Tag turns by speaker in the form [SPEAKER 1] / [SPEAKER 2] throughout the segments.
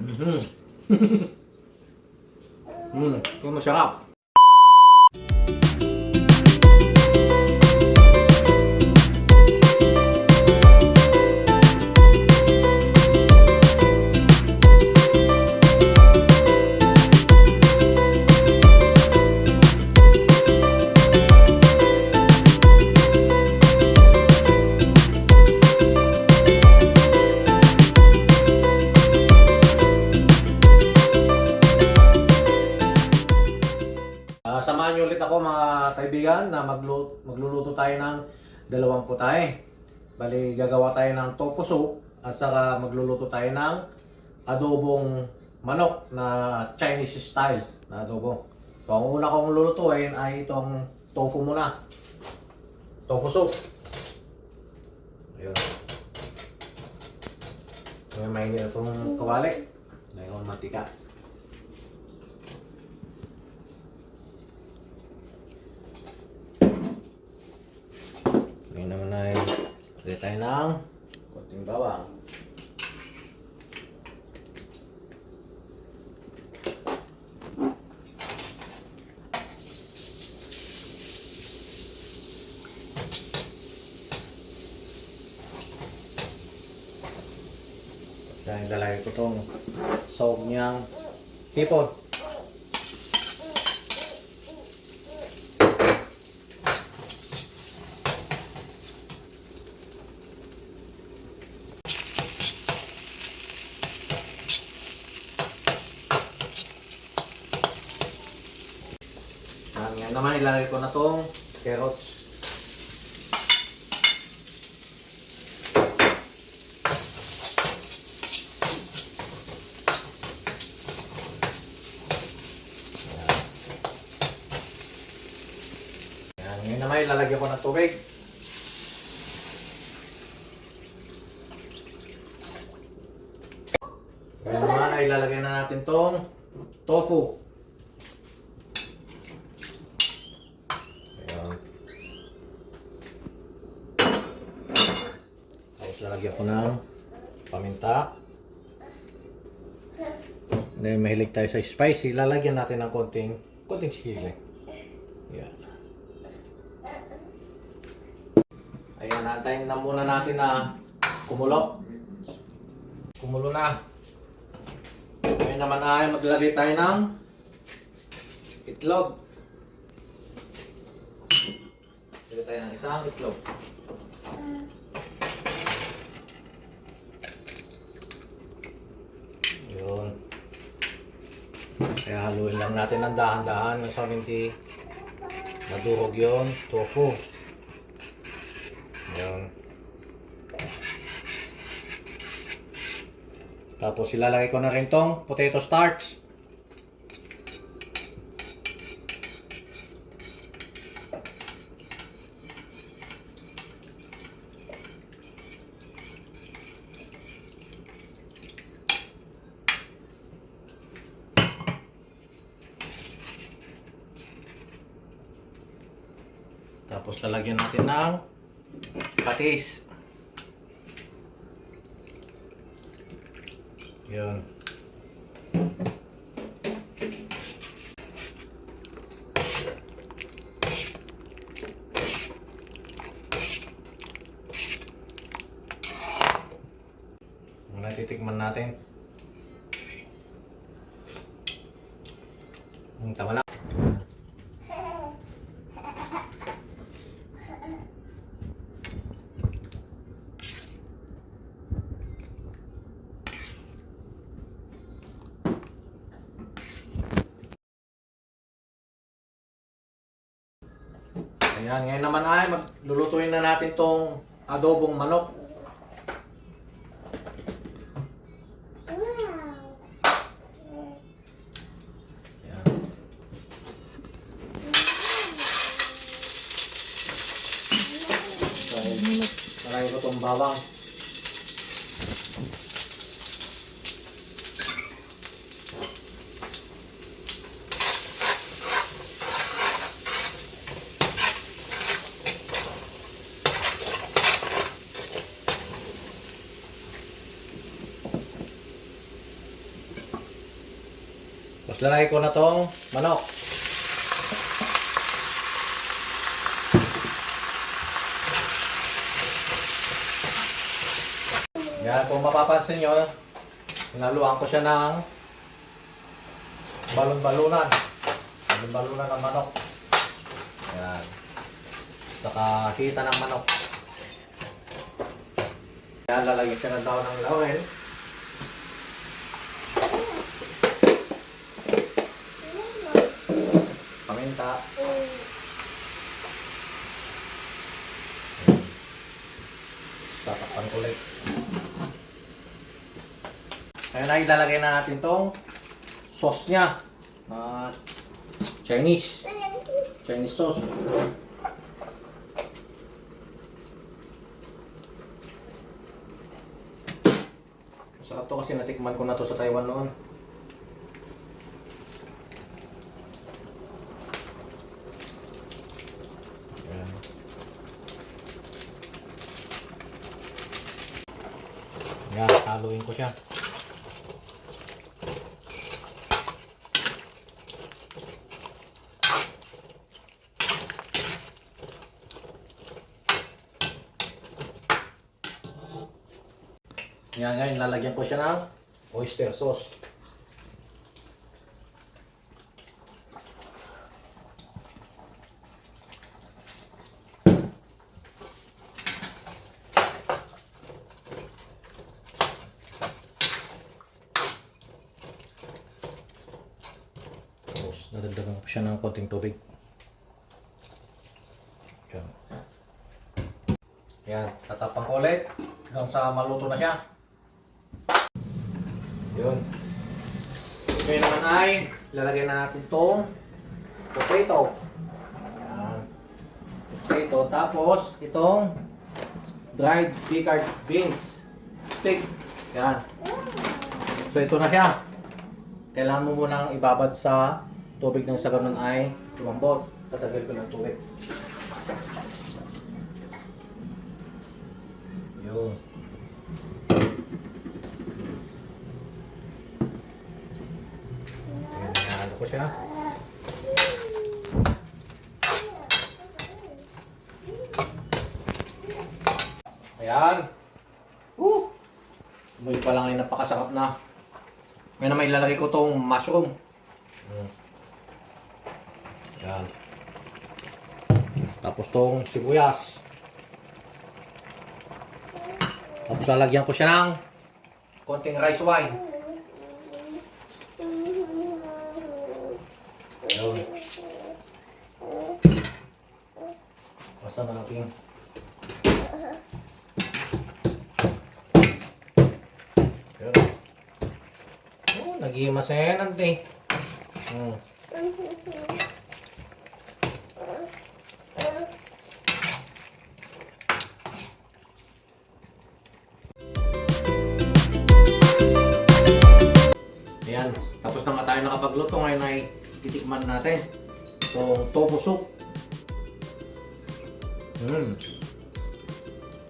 [SPEAKER 1] Ito masarap. Samahan niyo ulit ako mga kaibigan na magluluto tayo ng dalawang putahe. Bali, gagawa tayo ng tofu soup at saka magluluto tayo ng adobong manok na Chinese style na adobo. So, ang una kong lulutuin ay itong tofu muna. Tofu soup. Ayun. May mainit na itong kawali. Ngayon matika. Ngayon naman ay lagay tayo ng konting bawang. Dahil lalagay ko itong sahog niyang hipon. Ngayon naman ilalagay ko na itong carrots. Ngayon naman ilalagay ko ng tubig. Ngayon naman ay ilalagay na natin itong tofu. Tapos lalagyan ko ng paminta. Dahil mahilig tayo sa spicy, lalagyan natin ng konting sili. Yan. Ayan, natin na muna natin na kumulo. Kumulo na. Ngayon naman ay maglagay tayo ng itlog. Lagay tayo ng isang itlog. Yun. Kaya haluin lang natin ng dahan-dahan sa hindi madurog yun, tofu. Yun. Tapos ilalagay ko na rin tong potato starch. Tapos lalagyan natin ng patis. Yun. Muna titikman natin. Tama lang. Ayan, ngayon naman ay maglulutuin na natin tong adobong manok. Ayan. Marami ko tong bawang. Tapos lalagay ko na tong manok. Yan, kung mapapansin nyo, hinaluan ko siya ng balon-balunan. Balon-balunan ng manok. Yan. Saka hita ng manok. Yan, lalagyan ka na daw ng laurel. Paminta. Tatakpan ko ulit. Ngayon ay ilalagay na natin tong sauce niya. Chinese sauce. Masarap to kasi natikman ko na to sa Taiwan noon. Ayan. Yan, haluin ko siya. Yan ngayon, lalagyan ko siya ng oyster sauce. Tapos, dadagdagan ko siya ng konting tubig. Yan. Yan, tatapang ko ulit hanggang sa maluto na siya. Yun. Ngayon naman ay lalagyan na natin itong potato. Ayan. Potato. Tapos itong dried pickled beans stick. Yan. So ito na siya. Kailangan mo munang ibabad sa tubig ng sa ganun ay lumambot. Tatagal ko ng tubig. Yun. Ko siya. Ayan. May pa lang ay napakasarap na. Ngayon na may lalagay ko tong mushroom. Ayan. Tapos tong sibuyas. Tapos lalagyan ko siya ng konting rice wine. Yun. Basta natin. Yun. Oh, nag-iimas na yan, ante. Ayan, tapos na nga tayo nakapagluto. Ngayon ay titikman natin itong tofu soup.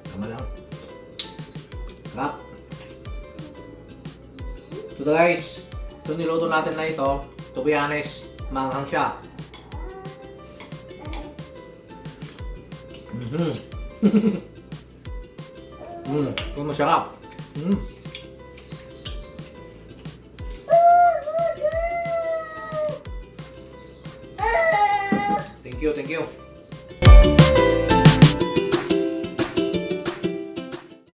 [SPEAKER 1] Tama lang. Sarap. So guys, ito niluto natin na ito. To be honest, manghang siya. Ito masarap. Thank you.